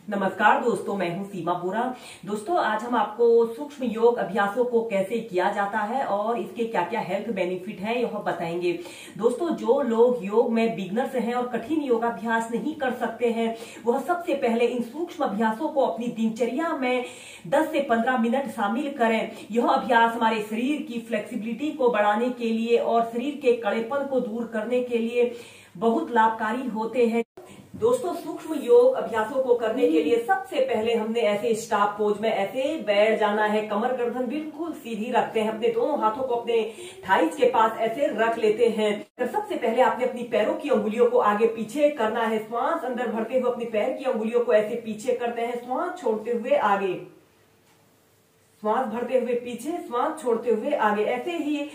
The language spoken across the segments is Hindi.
नमस्कार दोस्तों, मैं हूं सीमा बोरा। दोस्तों, आज हम आपको सूक्ष्म योग अभ्यासों को कैसे किया जाता है और इसके क्या क्या हेल्थ बेनिफिट हैं यह बताएंगे। दोस्तों, जो लोग योग में बिगनर्स हैं और कठिन योगाभ्यास नहीं कर सकते हैं, वह सबसे पहले इन सूक्ष्म अभ्यासों को अपनी दिनचर्या में 10 से 15 मिनट शामिल करें। यह अभ्यास हमारे शरीर की फ्लेक्सिबिलिटी को बढ़ाने के लिए और शरीर के कड़ेपन को दूर करने के लिए बहुत लाभकारी होते हैं। दोस्तों, सूक्ष्म योग अभ्यासों को करने के लिए सबसे पहले हमने ऐसे स्टाप पोज में ऐसे बैठ जाना है। कमर गर्दन बिल्कुल सीधी रखते हैं, अपने दोनों हाथों को अपने थाइस के पास ऐसे रख लेते हैं। तो सबसे पहले आपने अपनी पैरों की अंगुलियों को आगे पीछे करना है। श्वास अंदर भरते हुए अपनी पैर की अंगुलियों को ऐसे पीछे करते हैं, श्वास छोड़ते हुए आगे, श्वास भरते हुए पीछे, श्वास छोड़ते हुए आगे। ऐसे ही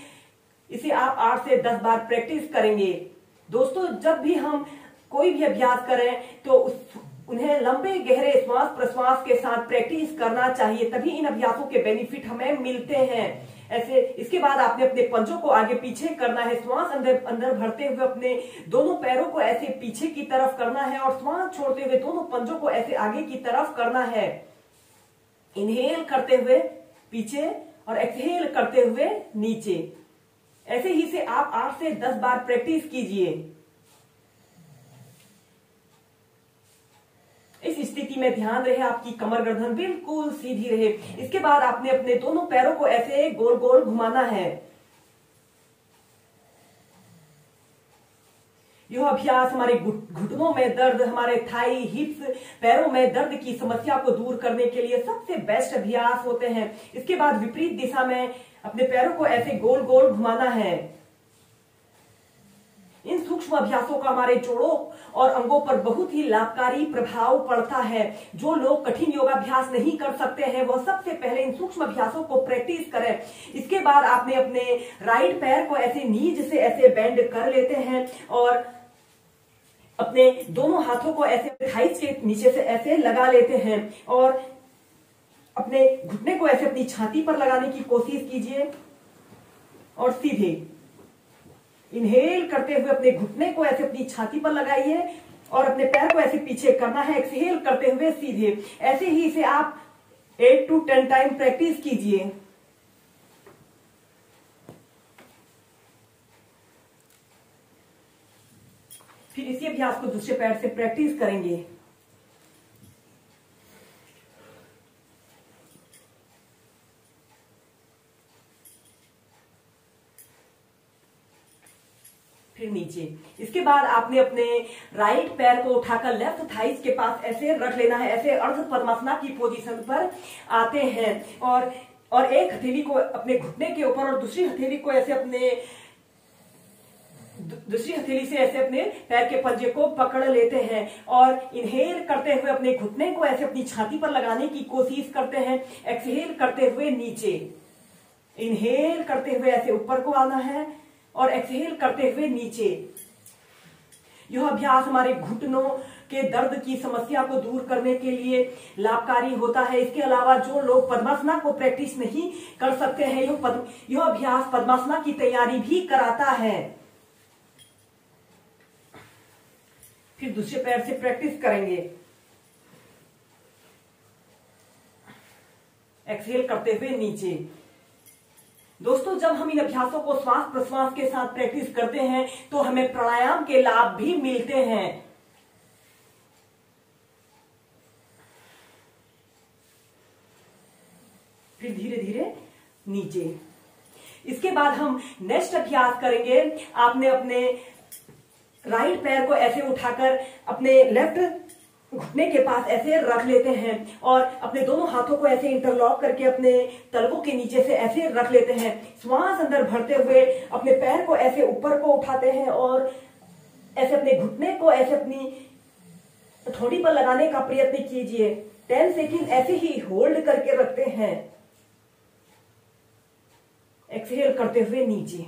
इसे आप 8 से 10 बार प्रैक्टिस करेंगे। दोस्तों, जब भी हम कोई भी अभ्यास करें तो उन्हें लंबे गहरे श्वास प्रश्वास के साथ प्रैक्टिस करना चाहिए, तभी इन अभ्यासों के बेनिफिट हमें मिलते हैं। ऐसे इसके बाद आपने अपने पंजों को आगे पीछे करना है। श्वास अंदर भरते हुए अपने दोनों पैरों को ऐसे पीछे की तरफ करना है और श्वास छोड़ते हुए दोनों पंजों को ऐसे आगे की तरफ करना है। इनहेल करते हुए पीछे और एक्सहेल करते हुए नीचे। ऐसे ही से आप 8 से 10 बार प्रैक्टिस कीजिए। इस स्थिति में ध्यान रहे आपकी कमर गर्दन बिल्कुल सीधी रहे। इसके बाद आपने अपने दोनों पैरों को ऐसे गोल गोल घुमाना है। यह अभ्यास हमारे घुटनों में दर्द, हमारे थाई, हिप्स, पैरों में दर्द की समस्या को दूर करने के लिए सबसे बेस्ट अभ्यास होते हैं। इसके बाद विपरीत दिशा में अपने पैरों को ऐसे गोल गोल घुमाना है। इन सूक्ष्म अभ्यासों का हमारे जोड़ों और अंगों पर बहुत ही लाभकारी प्रभाव पड़ता है। जो लोग कठिन योगाभ्यास नहीं कर सकते हैं, वह सबसे पहले इन सूक्ष्म अभ्यासों को प्रैक्टिस करें। इसके बाद आपने अपने राइट पैर को ऐसे नीज से ऐसे बेंड कर लेते हैं और अपने दोनों हाथों को ऐसे थाइस के नीचे से ऐसे लगा लेते हैं और अपने घुटने को ऐसे अपनी छाती पर लगाने की कोशिश कीजिए और सीधे इनहेल करते हुए अपने घुटने को ऐसे अपनी छाती पर लगाइए और अपने पैर को ऐसे पीछे करना है। एक्सहेल करते हुए सीधे। ऐसे ही इसे आप 8 to 10 टाइम प्रैक्टिस कीजिए। फिर इसी अभ्यास को दूसरे पैर से प्रैक्टिस करेंगे। फिर नीचे। इसके बाद आपने अपने राइट पैर को उठाकर लेफ्ट थाइस के पास ऐसे रख लेना है। ऐसे अर्ध पद्मासना की पोजीशन पर आते हैं और एक हथेली को अपने घुटने के ऊपर और दूसरी हथेली को ऐसे दूसरी हथेली से ऐसे अपने पैर के पंजे को पकड़ लेते हैं और इनहेल करते हुए अपने घुटने को ऐसे अपनी छाती पर लगाने की कोशिश करते हैं। एक्सहेल करते हुए नीचे। इनहेल करते हुए ऐसे ऊपर को आना है और एक्सहेल करते हुए नीचे। यह अभ्यास हमारे घुटनों के दर्द की समस्या को दूर करने के लिए लाभकारी होता है। इसके अलावा जो लोग पद्मासना को प्रैक्टिस नहीं कर सकते हैं, यह अभ्यास पद्मासना की तैयारी भी कराता है। फिर दूसरे पैर से प्रैक्टिस करेंगे। एक्सहेल करते हुए नीचे। दोस्तों, जब हम इन अभ्यासों को श्वास प्रश्वास के साथ प्रैक्टिस करते हैं तो हमें प्राणायाम के लाभ भी मिलते हैं। फिर धीरे धीरे नीचे। इसके बाद हम नेक्स्ट अभ्यास करेंगे। आपने अपने राइट पैर को ऐसे उठाकर अपने लेफ्ट घुटने के पास ऐसे रख लेते हैं और अपने दोनों हाथों को ऐसे इंटरलॉक करके अपने तलवों के नीचे से ऐसे रख लेते हैं। श्वास अंदर भरते हुए अपने पैर को ऐसे ऊपर को उठाते हैं और ऐसे अपने घुटने को ऐसे अपनी ठोड़ी पर लगाने का प्रयत्न कीजिए। 10 सेकंड ऐसे ही होल्ड करके रखते हैं। एक्सहेल करते हुए नीचे।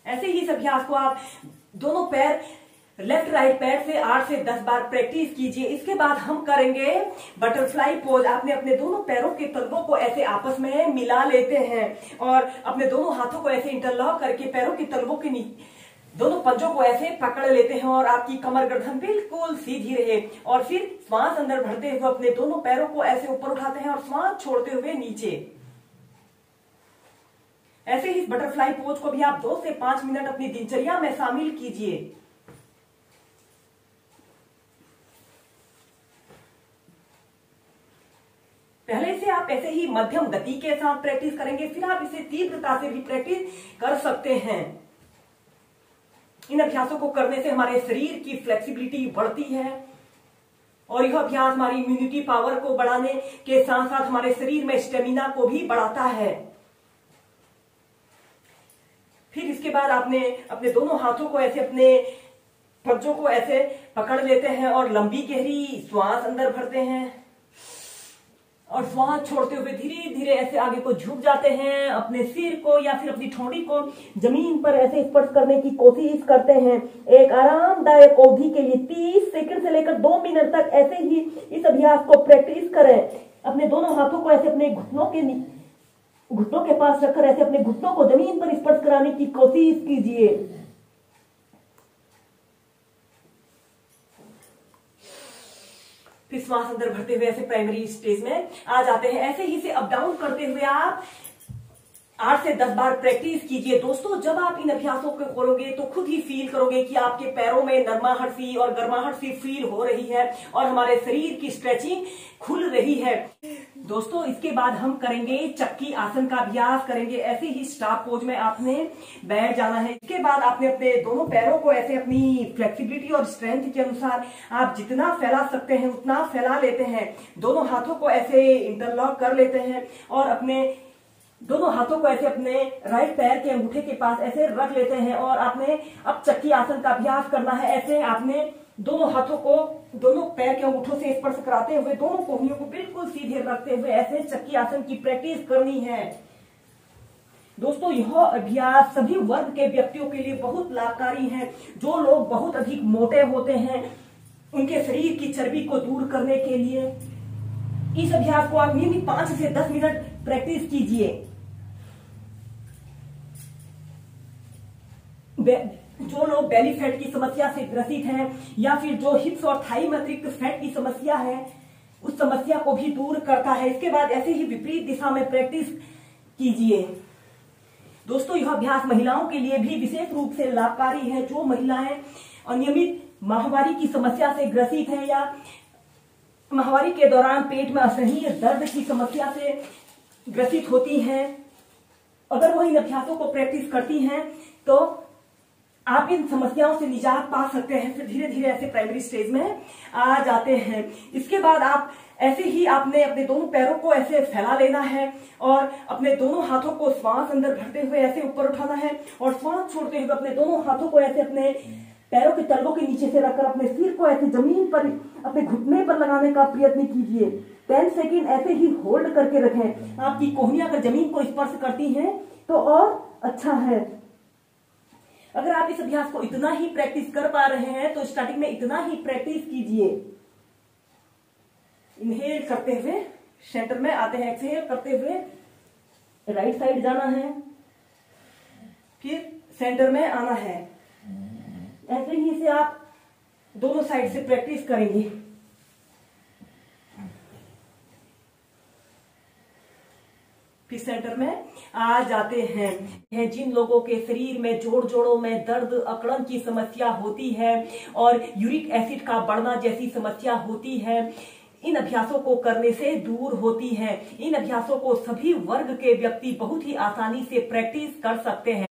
ऐसे ही इस अभ्यास को आप दोनों पैर लेफ्ट राइट पैर से 8 से 10 बार प्रैक्टिस कीजिए। इसके बाद हम करेंगे बटरफ्लाई पोज। आपने अपने दोनों पैरों के तलवों को ऐसे आपस में मिला लेते हैं और अपने दोनों हाथों को ऐसे इंटरलॉक करके पैरों के तलवों के दोनों पंजों को ऐसे पकड़ लेते हैं और आपकी कमर गर्दन बिल्कुल सीधी रहे। और फिर श्वास अंदर भरते हुए अपने दोनों पैरों को ऐसे ऊपर उठाते हैं और श्वास छोड़ते हुए नीचे। ऐसे ही इस बटरफ्लाई पोज को भी आप 2 से 5 मिनट अपनी दिनचर्या में शामिल कीजिए। पहले से आप ऐसे ही मध्यम गति के साथ प्रैक्टिस करेंगे, फिर आप इसे तीव्रता से भी प्रैक्टिस कर सकते हैं। इन अभ्यासों को करने से हमारे शरीर की फ्लेक्सिबिलिटी बढ़ती है और यह अभ्यास हमारी इम्यूनिटी पावर को बढ़ाने के साथ साथ हमारे शरीर में स्टेमिना को भी बढ़ाता है। फिर इसके बाद आपने अपने दोनों हाथों को ऐसे अपने पंजों को ऐसे पकड़ लेते हैं और लंबी गहरी श्वास अंदर भरते हैं और श्वास छोड़ते हुए धीरे धीरे ऐसे आगे को झुक जाते हैं। अपने सिर को या फिर अपनी ठोड़ी को जमीन पर ऐसे स्पर्श करने की कोशिश करते हैं। एक आरामदायक अवधि के लिए 30 सेकंड से लेकर 2 मिनट तक ऐसे ही इस अभ्यास को प्रैक्टिस करें। अपने दोनों हाथों को ऐसे अपने घुटनों के पास रखकर ऐसे अपने घुटनों को जमीन पर स्पर्श कराने की कोशिश कीजिए। फिर श्वास अंदर भरते हुए ऐसे प्राइमरी स्टेज में आ जाते हैं। ऐसे ही से अप डाउन करते हुए आप 8 से 10 बार प्रैक्टिस कीजिए। दोस्तों, जब आप इन अभ्यासों को करोगे तो खुद ही फील करोगे कि आपके पैरों में नरमाहट सी और गर्माहट सी फील हो रही है और हमारे शरीर की स्ट्रेचिंग खुल रही है। दोस्तों, इसके बाद हम करेंगे चक्की आसन का अभ्यास करेंगे। ऐसे ही स्टार पोज में आपने बैठ जाना है। इसके बाद आपने अपने दोनों पैरों को ऐसे अपनी फ्लेक्सिबिलिटी और स्ट्रेंथ के अनुसार आप जितना फैला सकते हैं उतना फैला लेते हैं। दोनों हाथों को ऐसे इंटरलॉक कर लेते हैं और अपने दोनों हाथों को ऐसे अपने राइट पैर के अंगूठे के पास ऐसे रख लेते हैं और आपने अब चक्की आसन का अभ्यास करना है। ऐसे आपने दोनों हाथों को दोनों पैर के अंगूठों से स्पर्श कराते हुए दोनों कोहनियों को बिल्कुल सीधे रखते हुए ऐसे चक्की आसन की प्रैक्टिस करनी है। दोस्तों, यह अभ्यास सभी वर्ग के व्यक्तियों के लिए बहुत लाभकारी है। जो लोग बहुत अधिक मोटे होते हैं, उनके शरीर की चर्बी को दूर करने के लिए इस अभ्यास को आप नियमित 5 से 10 मिनट प्रैक्टिस कीजिए। जो लोग बेली फैट की समस्या से ग्रसित हैं या फिर जो हिप्स और थाई में अतिरिक्त फैट की समस्या है, उस समस्या को भी दूर करता है। इसके बाद ऐसे ही विपरीत दिशा में प्रैक्टिस कीजिए। दोस्तों, यह अभ्यास महिलाओं के लिए भी विशेष रूप से लाभकारी है। जो महिलाएं अनियमित माहवारी की समस्या से ग्रसित हैं या माहवारी के दौरान पेट में असहनीय दर्द की समस्या से ग्रसित होती हैं, अगर वो इन अभ्यासों को प्रैक्टिस करती हैं तो आप इन समस्याओं से निजात पा सकते हैं। फिर धीरे धीरे ऐसे प्राइमरी स्टेज में आ जाते हैं। इसके बाद आप ऐसे ही आपने अपने दोनों पैरों को ऐसे फैला लेना है और अपने दोनों हाथों को श्वास अंदर भरते हुए ऐसे ऊपर उठाना है और श्वास छोड़ते हुए अपने दोनों हाथों को ऐसे अपने पैरों के तलवों के नीचे से रखकर अपने सिर को ऐसे जमीन पर अपने घुटने पर लगाने का प्रयत्न कीजिए। 10 सेकेंड ऐसे ही होल्ड करके रखें। आपकी कोहनियां अगर जमीन को स्पर्श करती हैं तो और अच्छा है। अगर आप इस अभ्यास को इतना ही प्रैक्टिस कर पा रहे हैं तो स्टार्टिंग में इतना ही प्रैक्टिस कीजिए। इनहेल करते हुए सेंटर में आते हैं, एक्सहेल करते हुए राइट साइड जाना है, फिर सेंटर में आना है। ऐसे ही से आप दोनों साइड से प्रैक्टिस करेंगे। फिर सेंटर में आ जाते हैं। जिन लोगों के शरीर में जोड़ों में दर्द, अकड़न की समस्या होती है और यूरिक एसिड का बढ़ना जैसी समस्या होती है, इन अभ्यासों को करने से दूर होती है। इन अभ्यासों को सभी वर्ग के व्यक्ति बहुत ही आसानी से प्रैक्टिस कर सकते हैं।